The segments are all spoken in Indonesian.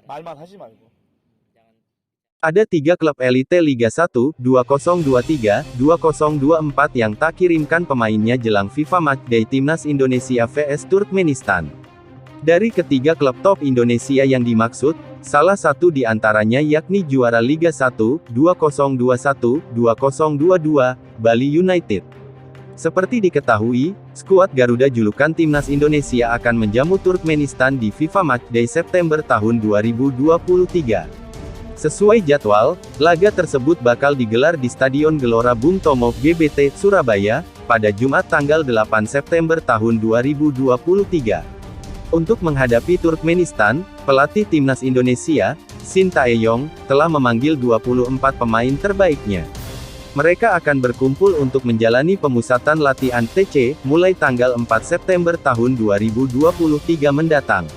말만 하지 말고. Ada 3 klub elite Liga 1, 2023, 2024 yang tak kirimkan pemainnya jelang FIFA Matchday Timnas Indonesia vs Turkmenistan. Dari ketiga klub top Indonesia yang dimaksud, salah satu di antaranya yakni juara Liga 1, 2021, 2022, Bali United. Seperti diketahui, skuad Garuda julukan Timnas Indonesia akan menjamu Turkmenistan di FIFA Matchday September tahun 2023. Sesuai jadwal, laga tersebut bakal digelar di Stadion Gelora Bung Tomo, GBT, Surabaya, pada Jumat tanggal 8 September tahun 2023. Untuk menghadapi Turkmenistan, pelatih Timnas Indonesia, Shin Tae-yong, telah memanggil 24 pemain terbaiknya. Mereka akan berkumpul untuk menjalani pemusatan latihan TC, mulai tanggal 4 September tahun 2023 mendatang.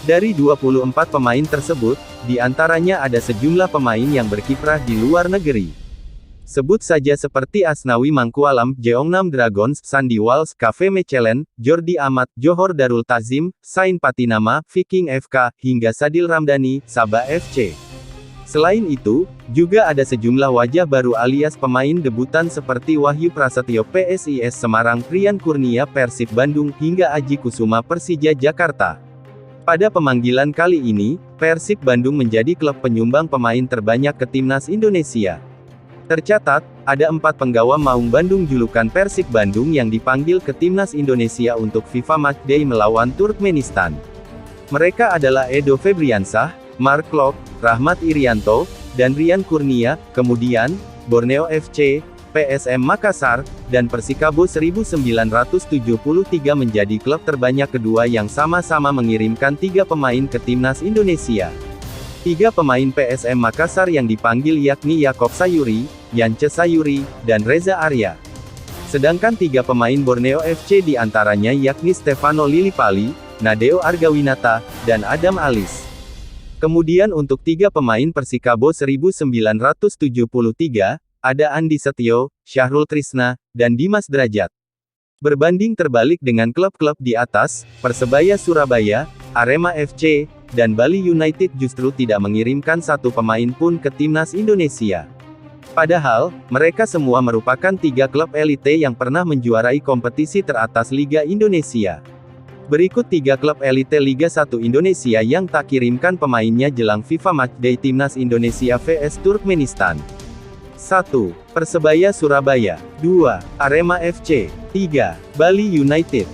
Dari 24 pemain tersebut, di antaranya ada sejumlah pemain yang berkiprah di luar negeri. Sebut saja seperti Asnawi Mangkualam, Jeongnam Dragons, Sandy Walsh, KV Mechelen, Jordi Amat, Johor Darul Ta'zim, Sain Patinama, Viking FK, hingga Sadil Ramdhani, Sabah FC. Selain itu, juga ada sejumlah wajah baru alias pemain debutan seperti Wahyu Prasetyo PSIS Semarang, Rian Kurnia Persib Bandung, hingga Aji Kusuma Persija Jakarta. Pada pemanggilan kali ini, Persib Bandung menjadi klub penyumbang pemain terbanyak ke Timnas Indonesia. Tercatat, ada 4 penggawa Maung Bandung julukan Persib Bandung yang dipanggil ke Timnas Indonesia untuk FIFA Matchday melawan Turkmenistan. Mereka adalah Edo Febriansah, Mark Klok, Rahmat Irianto, dan Rian Kurnia. Kemudian, Borneo FC, PSM Makassar, dan Persikabo 1973 menjadi klub terbanyak kedua yang sama-sama mengirimkan 3 pemain ke Timnas Indonesia. 3 pemain PSM Makassar yang dipanggil yakni Yakob Sayuri, Yance Sayuri, dan Reza Arya. Sedangkan 3 pemain Borneo FC diantaranya yakni Stefano Lillipali, Nadeo Argawinata, dan Adam Alis. Kemudian untuk 3 pemain Persikabo 1973, ada Andi Setio, Syahrul Trisna, dan Dimas Drajat. Berbanding terbalik dengan klub-klub di atas, Persebaya Surabaya, Arema FC, dan Bali United justru tidak mengirimkan 1 pemain pun ke Timnas Indonesia. Padahal, mereka semua merupakan 3 klub elite yang pernah menjuarai kompetisi teratas Liga Indonesia. Berikut 3 klub elite Liga 1 Indonesia yang tak kirimkan pemainnya jelang FIFA Matchday Timnas Indonesia vs Turkmenistan. 1. Persebaya Surabaya. 2. Arema FC. 3. Bali United.